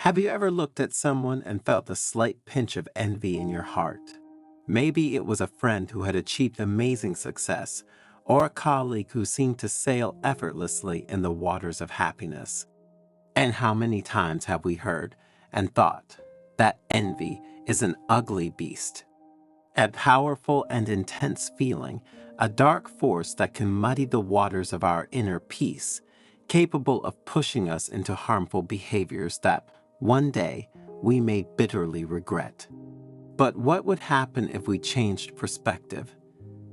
Have you ever looked at someone and felt a slight pinch of envy in your heart? Maybe it was a friend who had achieved amazing success, or a colleague who seemed to sail effortlessly in the waters of happiness. And how many times have we heard and thought that envy is an ugly beast, a powerful and intense feeling, a dark force that can muddy the waters of our inner peace, capable of pushing us into harmful behaviors that, one day, we may bitterly regret. But what would happen if we changed perspective?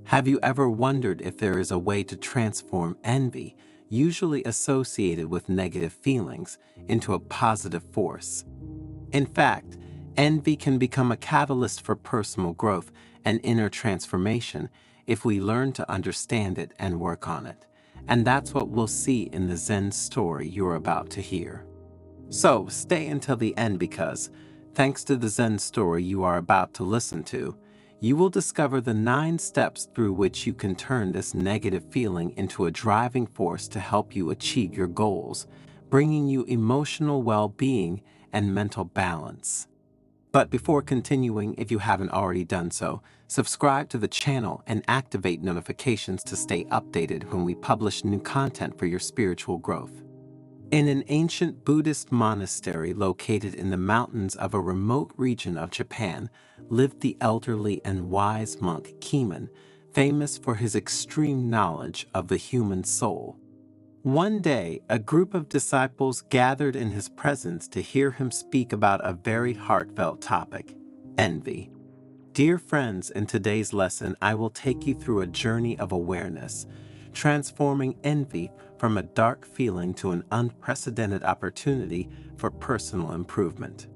Have you ever wondered if there is a way to transform envy, usually associated with negative feelings, into a positive force? In fact, envy can become a catalyst for personal growth and inner transformation if we learn to understand it and work on it. And that's what we'll see in the Zen story you're about to hear. So stay until the end because, thanks to the Zen story you are about to listen to, you will discover the 9 steps through which you can turn this negative feeling into a driving force to help you achieve your goals, bringing you emotional well-being and mental balance. But before continuing, if you haven't already done so, subscribe to the channel and activate notifications to stay updated when we publish new content for your spiritual growth. In an ancient Buddhist monastery located in the mountains of a remote region of Japan lived the elderly and wise monk Keeman, famous for his extreme knowledge of the human soul. One day, a group of disciples gathered in his presence to hear him speak about a very heartfelt topic: envy. Dear friends, in today's lesson, I will take you through a journey of awareness, transforming envy from a dark feeling to an unprecedented opportunity for personal improvement.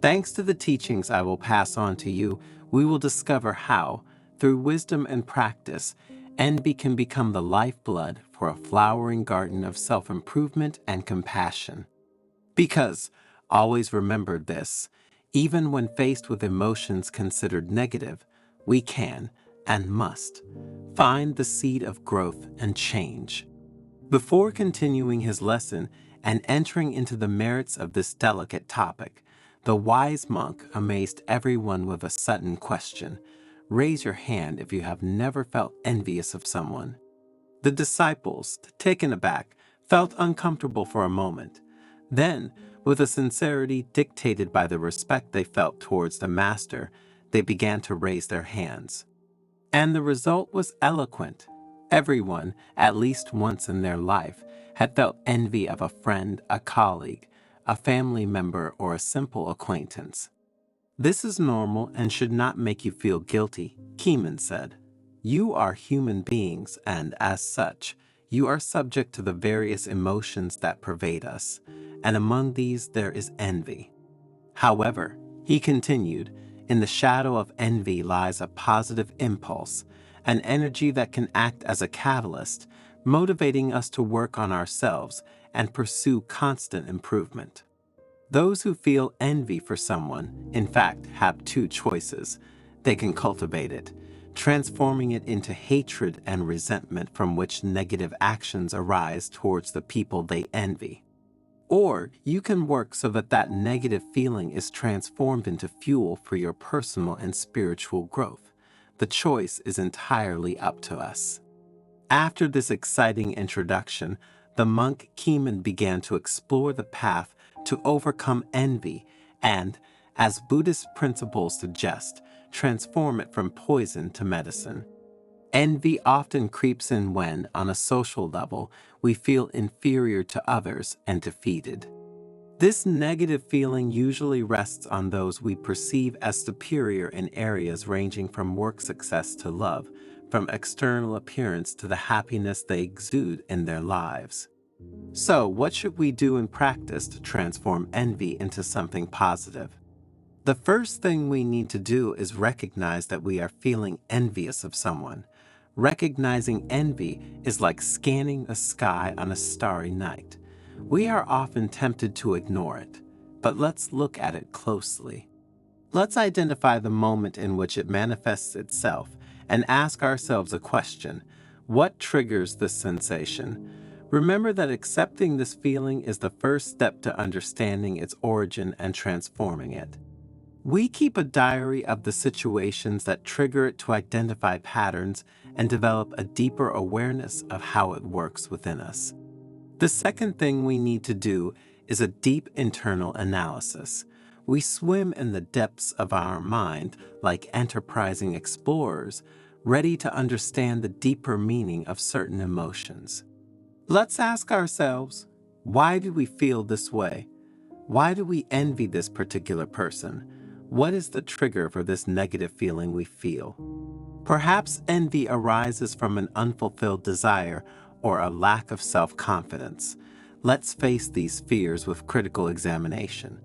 Thanks to the teachings I will pass on to you, we will discover how, through wisdom and practice, envy can become the lifeblood for a flowering garden of self-improvement and compassion. Because, always remember this, even when faced with emotions considered negative, we can, and must, find the seed of growth and change. Before continuing his lesson and entering into the merits of this delicate topic, the wise monk amazed everyone with a sudden question. Raise your hand if you have never felt envious of someone. The disciples, taken aback, felt uncomfortable for a moment. Then, with a sincerity dictated by the respect they felt towards the master, they began to raise their hands. And the result was eloquent. Everyone, at least once in their life, had felt envy of a friend, a colleague, a family member, or a simple acquaintance. This is normal and should not make you feel guilty, Keeman said. You are human beings, and as such, you are subject to the various emotions that pervade us, and among these there is envy. However, he continued, in the shadow of envy lies a positive impulse, an energy that can act as a catalyst, motivating us to work on ourselves and pursue constant improvement. Those who feel envy for someone, in fact, have 2 choices. They can cultivate it, transforming it into hatred and resentment from which negative actions arise towards the people they envy. Or you can work so that that negative feeling is transformed into fuel for your personal and spiritual growth. The choice is entirely up to us. After this exciting introduction, the monk Keeman began to explore the path to overcome envy and, as Buddhist principles suggest, transform it from poison to medicine. Envy often creeps in when, on a social level, we feel inferior to others and defeated. This negative feeling usually rests on those we perceive as superior in areas ranging from work success to love, from external appearance to the happiness they exude in their lives. So, what should we do in practice to transform envy into something positive? The first thing we need to do is recognize that we are feeling envious of someone. Recognizing envy is like scanning the sky on a starry night. We are often tempted to ignore it, but let's look at it closely. Let's identify the moment in which it manifests itself and ask ourselves a question: what triggers this sensation? Remember that accepting this feeling is the first step to understanding its origin and transforming it. We keep a diary of the situations that trigger it to identify patterns and develop a deeper awareness of how it works within us. The second thing we need to do is a deep internal analysis. We swim in the depths of our mind like enterprising explorers, ready to understand the deeper meaning of certain emotions. Let's ask ourselves, why do we feel this way? Why do we envy this particular person? What is the trigger for this negative feeling we feel? Perhaps envy arises from an unfulfilled desire or a lack of self-confidence. Let's face these fears with critical examination.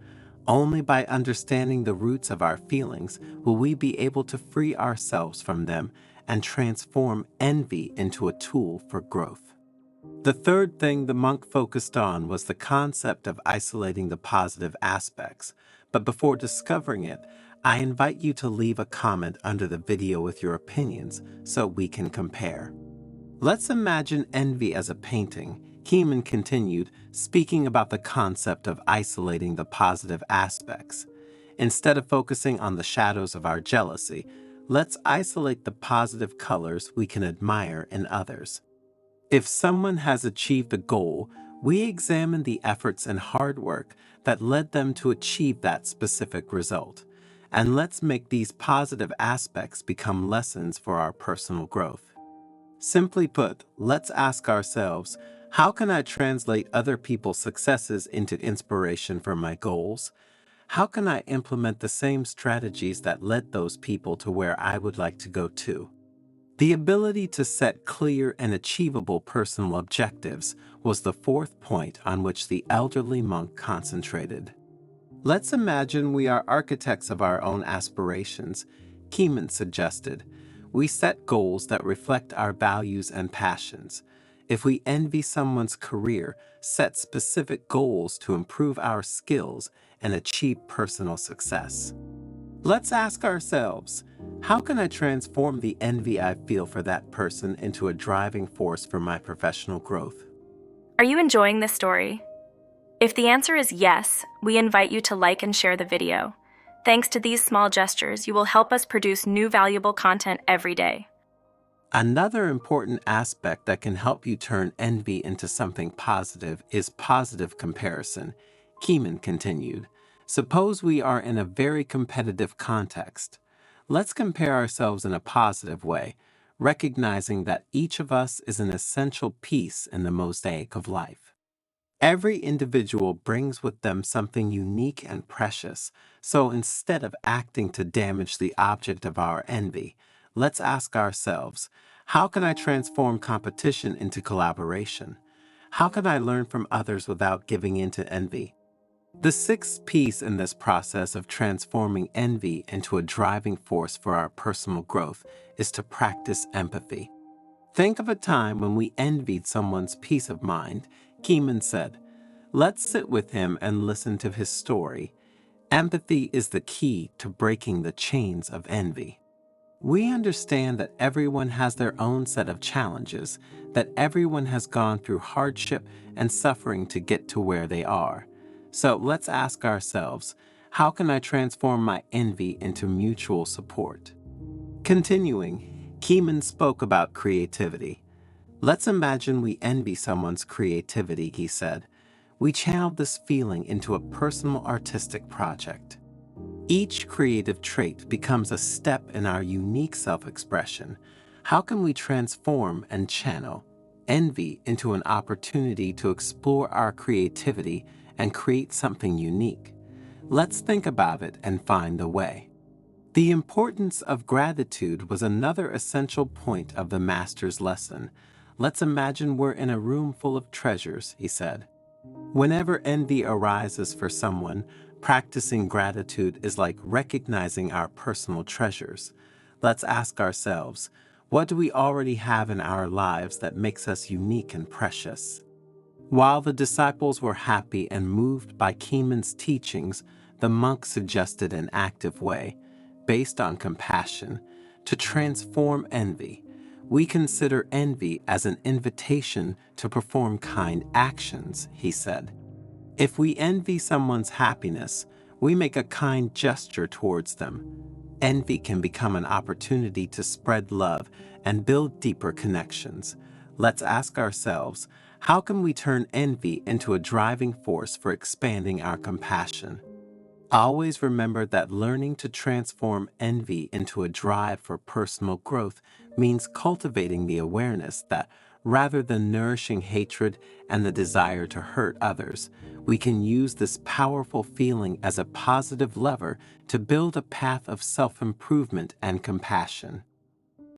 Only by understanding the roots of our feelings will we be able to free ourselves from them and transform envy into a tool for growth. The third thing the monk focused on was the concept of isolating the positive aspects. But before discovering it, I invite you to leave a comment under the video with your opinions so we can compare. Let's imagine envy as a painting. Keeman continued, speaking about the concept of isolating the positive aspects. Instead of focusing on the shadows of our jealousy, let's isolate the positive colors we can admire in others. If someone has achieved a goal, we examine the efforts and hard work that led them to achieve that specific result. And let's make these positive aspects become lessons for our personal growth. Simply put, let's ask ourselves, how can I translate other people's successes into inspiration for my goals? How can I implement the same strategies that led those people to where I would like to go to? The ability to set clear and achievable personal objectives was the fourth point on which the elderly monk concentrated. Let's imagine we are architects of our own aspirations, Keeman suggested. We set goals that reflect our values and passions. If we envy someone's career, set specific goals to improve our skills and achieve personal success. Let's ask ourselves, how can I transform the envy I feel for that person into a driving force for my professional growth? Are you enjoying this story? If the answer is yes, we invite you to like and share the video. Thanks to these small gestures, you will help us produce new valuable content every day. Another important aspect that can help you turn envy into something positive is positive comparison. Keeman continued, suppose we are in a very competitive context. Let's compare ourselves in a positive way, recognizing that each of us is an essential piece in the mosaic of life. Every individual brings with them something unique and precious, so instead of acting to damage the object of our envy, let's ask ourselves, how can I transform competition into collaboration? How can I learn from others without giving in to envy? The sixth piece in this process of transforming envy into a driving force for our personal growth is to practice empathy. Think of a time when we envied someone's peace of mind. Keeman said, let's sit with him and listen to his story. Empathy is the key to breaking the chains of envy. We understand that everyone has their own set of challenges, that everyone has gone through hardship and suffering to get to where they are. So let's ask ourselves, how can I transform my envy into mutual support? Continuing, Keeman spoke about creativity. Let's imagine we envy someone's creativity, he said. We channeled this feeling into a personal artistic project. Each creative trait becomes a step in our unique self-expression. How can we transform and channel envy into an opportunity to explore our creativity and create something unique? Let's think about it and find the way. The importance of gratitude was another essential point of the master's lesson. Let's imagine we're in a room full of treasures, he said. Whenever envy arises for someone, practicing gratitude is like recognizing our personal treasures. Let's ask ourselves, what do we already have in our lives that makes us unique and precious? While the disciples were happy and moved by Keeman's teachings, the monk suggested an active way, based on compassion, to transform envy. We consider envy as an invitation to perform kind actions, he said. If we envy someone's happiness, we make a kind gesture towards them. Envy can become an opportunity to spread love and build deeper connections. Let's ask ourselves, how can we turn envy into a driving force for expanding our compassion? Always remember that learning to transform envy into a drive for personal growth means cultivating the awareness that rather than nourishing hatred and the desire to hurt others, we can use this powerful feeling as a positive lever to build a path of self-improvement and compassion.